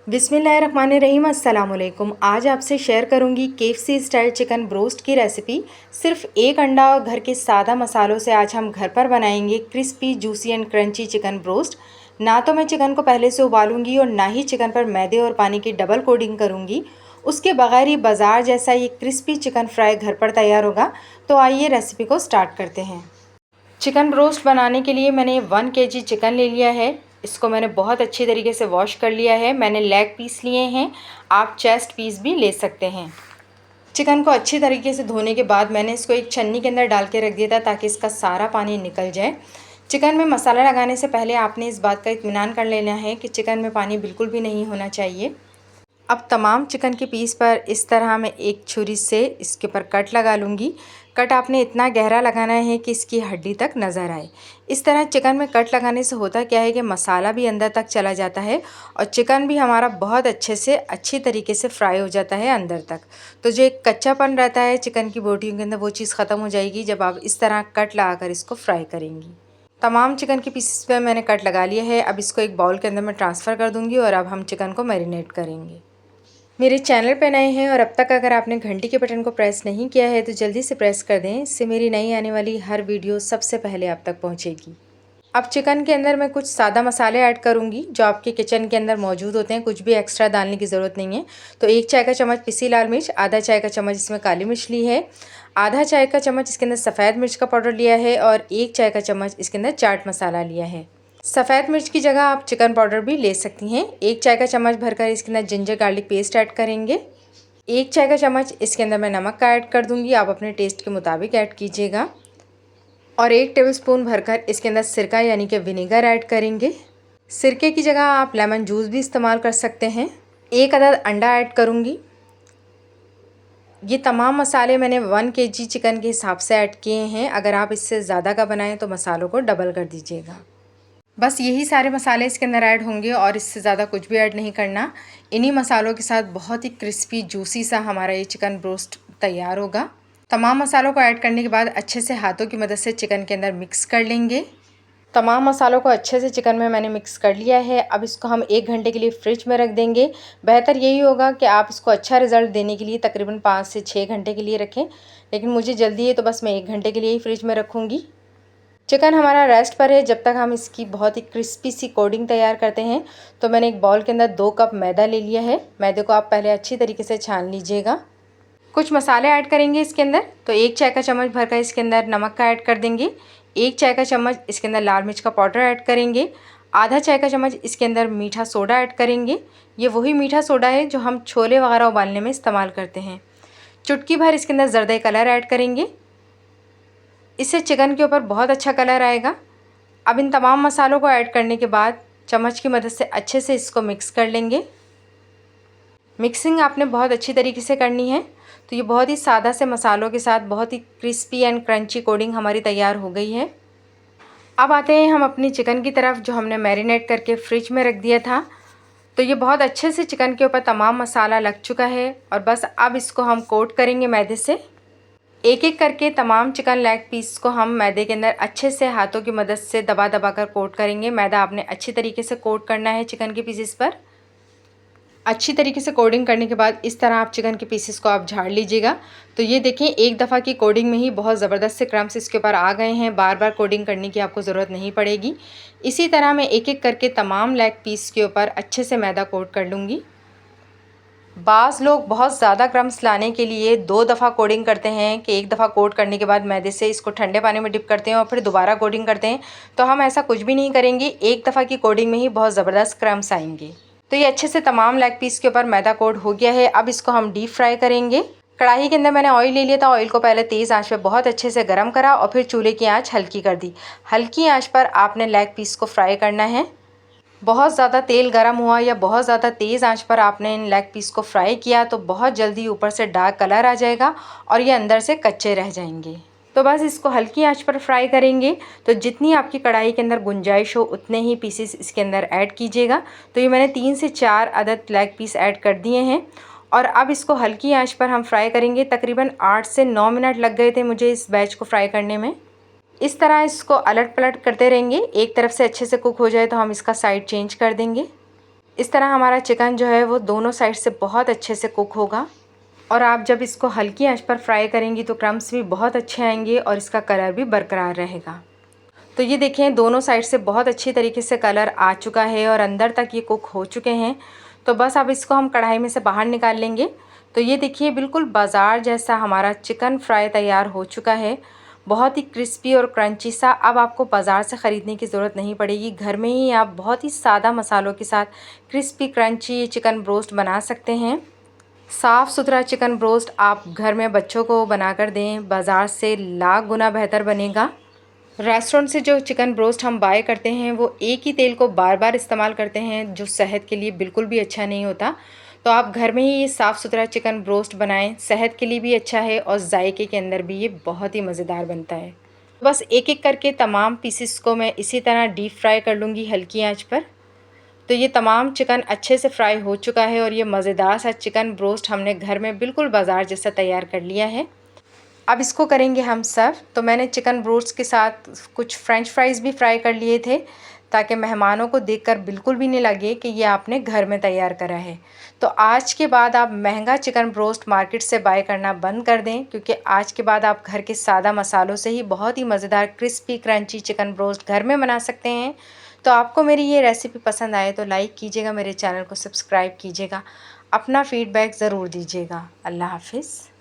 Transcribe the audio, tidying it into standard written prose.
बिस्मिल्लाहिर्रहमानिर्रहीम अस्सलाम वालेकुम। आज आपसे शेयर करूंगी KFC स्टाइल चिकन ब्रोस्ट की रेसिपी। सिर्फ एक अंडा और घर के सादा मसालों से आज हम घर पर बनाएंगे crispy juicy and crunchy chicken broast. ना तो मैं चिकन को पहले से उबालूंगी और ना ही चिकन पर मैदे और पानी की डबल कोटिंग करूंगी। उसके बगैर ही बाज़ार जैसा ये क्रिस्पी चिकन फ्राई घर पर तैयार होगा। तो आइए रेसिपी को स्टार्ट करते हैं। चिकन ब्रोस्ट बनाने के लिए मैंने 1 kg चिकन ले लिया है। इसको मैंने बहुत अच्छी तरीके से वॉश कर लिया है। मैंने लेग पीस लिए हैं, आप चेस्ट पीस भी ले सकते हैं। चिकन को अच्छी तरीके से धोने के बाद मैंने इसको एक छन्नी के अंदर डाल के रख दिया था ताकि इसका सारा पानी निकल जाए। चिकन में मसाला लगाने से पहले आपने इस बात का इत्मीनान कर लेना है कि चिकन में पानी बिल्कुल भी नहीं होना चाहिए। अब तमाम चिकन के पीस पर इस तरह मैं एक छुरी से इसके ऊपर कट लगा लूँगी। कट आपने इतना गहरा लगाना है कि इसकी हड्डी तक नज़र आए। इस तरह चिकन में कट लगाने से होता क्या है कि मसाला भी अंदर तक चला जाता है और चिकन भी हमारा बहुत अच्छी तरीके से फ्राई हो जाता है अंदर तक। तो जो एक कच्चापन रहता है चिकन की बोटियों के अंदर, वो चीज़ ख़त्म हो जाएगी जब आप इस तरह कट लगाकर इसको फ्राई करेंगी। तमाम चिकन के पीसेस पे मैंने कट लगा लिया है। अब इसको एक बाउल के अंदर मैं ट्रांसफ़र कर दूँगी और अब हम चिकन को मैरिनेट करेंगे। मेरे चैनल पर नए हैं और अब तक अगर आपने घंटी के बटन को प्रेस नहीं किया है तो जल्दी से प्रेस कर दें। इससे मेरी नई आने वाली हर वीडियो सबसे पहले आप तक पहुंचेगी। अब चिकन के अंदर मैं कुछ सादा मसाले ऐड करूंगी जो आपके किचन के अंदर मौजूद होते हैं, कुछ भी एक्स्ट्रा डालने की ज़रूरत नहीं है। तो 1 चाय का चम्मच पिसी लाल मिर्च, आधा चाय का चम्मच इसमें काली मिर्च ली है, आधा चाय का चम्मच इसके अंदर सफ़ेद मिर्च का पाउडर लिया है और 1 चाय का चम्मच इसके अंदर चाट मसाला लिया है। सफ़ेद मिर्च की जगह आप चिकन पाउडर भी ले सकती हैं। 1 चाय का चम्मच भरकर इसके अंदर जिंजर गार्लिक पेस्ट ऐड करेंगे। 1 चाय का चम्मच इसके अंदर मैं नमक का ऐड कर दूंगी, आप अपने टेस्ट के मुताबिक ऐड कीजिएगा। और 1 टेबलस्पून भरकर इसके अंदर सिरका यानी कि विनेगर ऐड करेंगे। सिरके की जगह आप लेमन जूस भी इस्तेमाल कर सकते हैं। 1 अदद अंडा ऐड करूँगी। ये तमाम मसाले मैंने 1 kg चिकन के हिसाब से ऐड किए हैं। अगर आप इससे ज़्यादा का बनाएं तो मसालों को डबल कर दीजिएगा। बस यही सारे मसाले इसके अंदर ऐड होंगे और इससे ज़्यादा कुछ भी ऐड नहीं करना। इन्हीं मसालों के साथ बहुत ही क्रिस्पी जूसी सा हमारा ये चिकन ब्रोस्ट तैयार होगा। तमाम मसालों को ऐड करने के बाद अच्छे से हाथों की मदद से चिकन के अंदर मिक्स कर लेंगे। तमाम मसालों को अच्छे से चिकन में मैंने मिक्स कर लिया है। अब इसको हम 1 घंटे के लिए फ्रिज में रख देंगे। बेहतर यही होगा कि आप इसको अच्छा रिज़ल्ट देने के लिए तकरीबन 5 से 6 घंटे के लिए रखें, लेकिन मुझे जल्दी है तो बस मैं 1 घंटे के लिए ही फ्रिज में रखूँगी। चिकन हमारा रेस्ट पर है जब तक हम इसकी बहुत ही क्रिस्पी सी कोटिंग तैयार करते हैं। तो मैंने एक बाउल के अंदर 2 कप मैदा ले लिया है। मैदे को आप पहले अच्छी तरीके से छान लीजिएगा। कुछ मसाले ऐड करेंगे इसके अंदर। तो 1 चाय का चम्मच भरकर इसके अंदर नमक का ऐड कर देंगे। 1 चाय का चम्मच इसके अंदर लाल मिर्च का पाउडर ऐड करेंगे। आधा चाय का चम्मच इसके अंदर मीठा सोडा ऐड करेंगे। ये वही मीठा सोडा है जो हम छोले वगैरह उबालने में इस्तेमाल करते हैं। चुटकी भर इसके अंदर ज़र्दे कलर ऐड करेंगे, इससे चिकन के ऊपर बहुत अच्छा कलर आएगा। अब इन तमाम मसालों को ऐड करने के बाद चम्मच की मदद से अच्छे से इसको मिक्स कर लेंगे। मिक्सिंग आपने बहुत अच्छी तरीके से करनी है। तो ये बहुत ही सादा से मसालों के साथ बहुत ही क्रिस्पी एंड क्रंची कोटिंग हमारी तैयार हो गई है। अब आते हैं हम अपनी चिकन की तरफ जो हमने मैरिनेट करके फ्रिज में रख दिया था। तो ये बहुत अच्छे से चिकन के ऊपर तमाम मसाला लग चुका है और बस अब इसको हम कोट करेंगे मैदे से। एक एक करके तमाम चिकन लेग पीस को हम मैदे के अंदर अच्छे से हाथों की मदद से दबा दबा कर कोट करेंगे। मैदा आपने अच्छी तरीके से कोट करना है चिकन के पीसेस पर। अच्छी तरीके से कोटिंग करने के बाद इस तरह आप चिकन के पीसेस को आप झाड़ लीजिएगा। तो ये देखें, एक दफ़ा की कोटिंग में ही बहुत ज़बरदस्त से क्रम्स इसके ऊपर आ गए हैं। बार बार कोटिंग करने की आपको ज़रूरत नहीं पड़ेगी। इसी तरह मैं एक एक करके तमाम लेग पीस के ऊपर अच्छे से मैदा कोट कर लूँगी। बाज़ लोग बहुत ज़्यादा क्रम्स लाने के लिए 2 दफ़ा कोटिंग करते हैं कि एक दफ़ा कोट करने के बाद मैदे से इसको ठंडे पानी में डिप करते हैं और फिर दोबारा कोटिंग करते हैं। तो हम ऐसा कुछ भी नहीं करेंगे, एक दफ़ा की कोटिंग में ही बहुत ज़बरदस्त क्रम्स आएंगे। तो ये अच्छे से तमाम लेग पीस के ऊपर मैदा कोट हो गया है। अब इसको हम डीप फ्राई करेंगे। कढ़ाई के अंदर मैंने ऑयल ले लिया था। ऑयल को पहले तेज़ आंच पे बहुत अच्छे से गर्म करा और फिर चूल्हे की आंच हल्की कर दी। हल्की आंच पर आपने लेग पीस को फ्राई करना है। बहुत ज़्यादा तेल गर्म हुआ या बहुत ज़्यादा तेज़ आंच पर आपने इन लेग पीस को फ्राई किया तो बहुत जल्दी ऊपर से डार्क कलर आ जाएगा और ये अंदर से कच्चे रह जाएंगे। तो बस इसको हल्की आंच पर फ्राई करेंगे। तो जितनी आपकी कढ़ाई के अंदर गुंजाइश हो उतने ही पीसेस इसके अंदर ऐड कीजिएगा। तो ये मैंने 3 से 4 अदद लेग पीस ऐड कर दिए हैं और अब इसको हल्की आंच पर हम फ्राई करेंगे। तकरीबन 8 से 9 मिनट लग गए थे मुझे इस बैच को फ्राई करने में। इस तरह इसको अलट पलट करते रहेंगे। एक तरफ से अच्छे से कुक हो जाए तो हम इसका साइड चेंज कर देंगे। इस तरह हमारा चिकन जो है वो दोनों साइड से बहुत अच्छे से कुक होगा और आप जब इसको हल्की आंच पर फ्राई करेंगी तो क्रम्स भी बहुत अच्छे आएंगे और इसका कलर भी बरकरार रहेगा। तो ये देखें दोनों साइड से बहुत अच्छी तरीके से कलर आ चुका है और अंदर तक ये कुक हो चुके हैं। तो बस अब इसको हम कढ़ाई में से बाहर निकाल लेंगे। तो ये देखिए बिल्कुल बाज़ार जैसा हमारा चिकन फ्राई तैयार हो चुका है, बहुत ही क्रिस्पी और क्रंची सा। अब आपको बाज़ार से ख़रीदने की ज़रूरत नहीं पड़ेगी, घर में ही आप बहुत ही सादा मसालों के साथ क्रिस्पी क्रंची चिकन ब्रोस्ट बना सकते हैं। साफ़ सुथरा चिकन ब्रोस्ट आप घर में बच्चों को बनाकर दें, बाज़ार से लाख गुना बेहतर बनेगा। रेस्टोरेंट से जो चिकन ब्रोस्ट हम बाय करते हैं वो एक ही तेल को बार बार इस्तेमाल करते हैं, जो सेहत के लिए बिल्कुल भी अच्छा नहीं होता। तो आप घर में ही ये साफ़ सुथरा चिकन ब्रोस्ट बनाएं, सेहत के लिए भी अच्छा है और जायके के अंदर भी ये बहुत ही मज़ेदार बनता है। बस एक एक करके तमाम पीसेस को मैं इसी तरह डीप फ्राई कर लूँगी हल्की आंच पर। तो ये तमाम चिकन अच्छे से फ्राई हो चुका है और ये मज़ेदार सा चिकन ब्रोस्ट हमने घर में बिल्कुल बाज़ार जैसा तैयार कर लिया है। अब इसको करेंगे हम सर्व। तो मैंने चिकन ब्रोस्ट के साथ कुछ फ्रेंच फ्राइज़ भी फ्राई कर लिए थे, ताकि मेहमानों को देखकर बिल्कुल भी नहीं लगे कि ये आपने घर में तैयार करा है। तो आज के बाद आप महंगा चिकन ब्रोस्ट मार्केट से बाय करना बंद कर दें, क्योंकि आज के बाद आप घर के सादा मसालों से ही बहुत ही मज़ेदार क्रिस्पी क्रंची चिकन ब्रोस्ट घर में बना सकते हैं। तो आपको मेरी ये रेसिपी पसंद आए तो लाइक कीजिएगा, मेरे चैनल को सब्सक्राइब कीजिएगा, अपना फ़ीडबैक ज़रूर दीजिएगा। अल्लाह हाफ़िज़।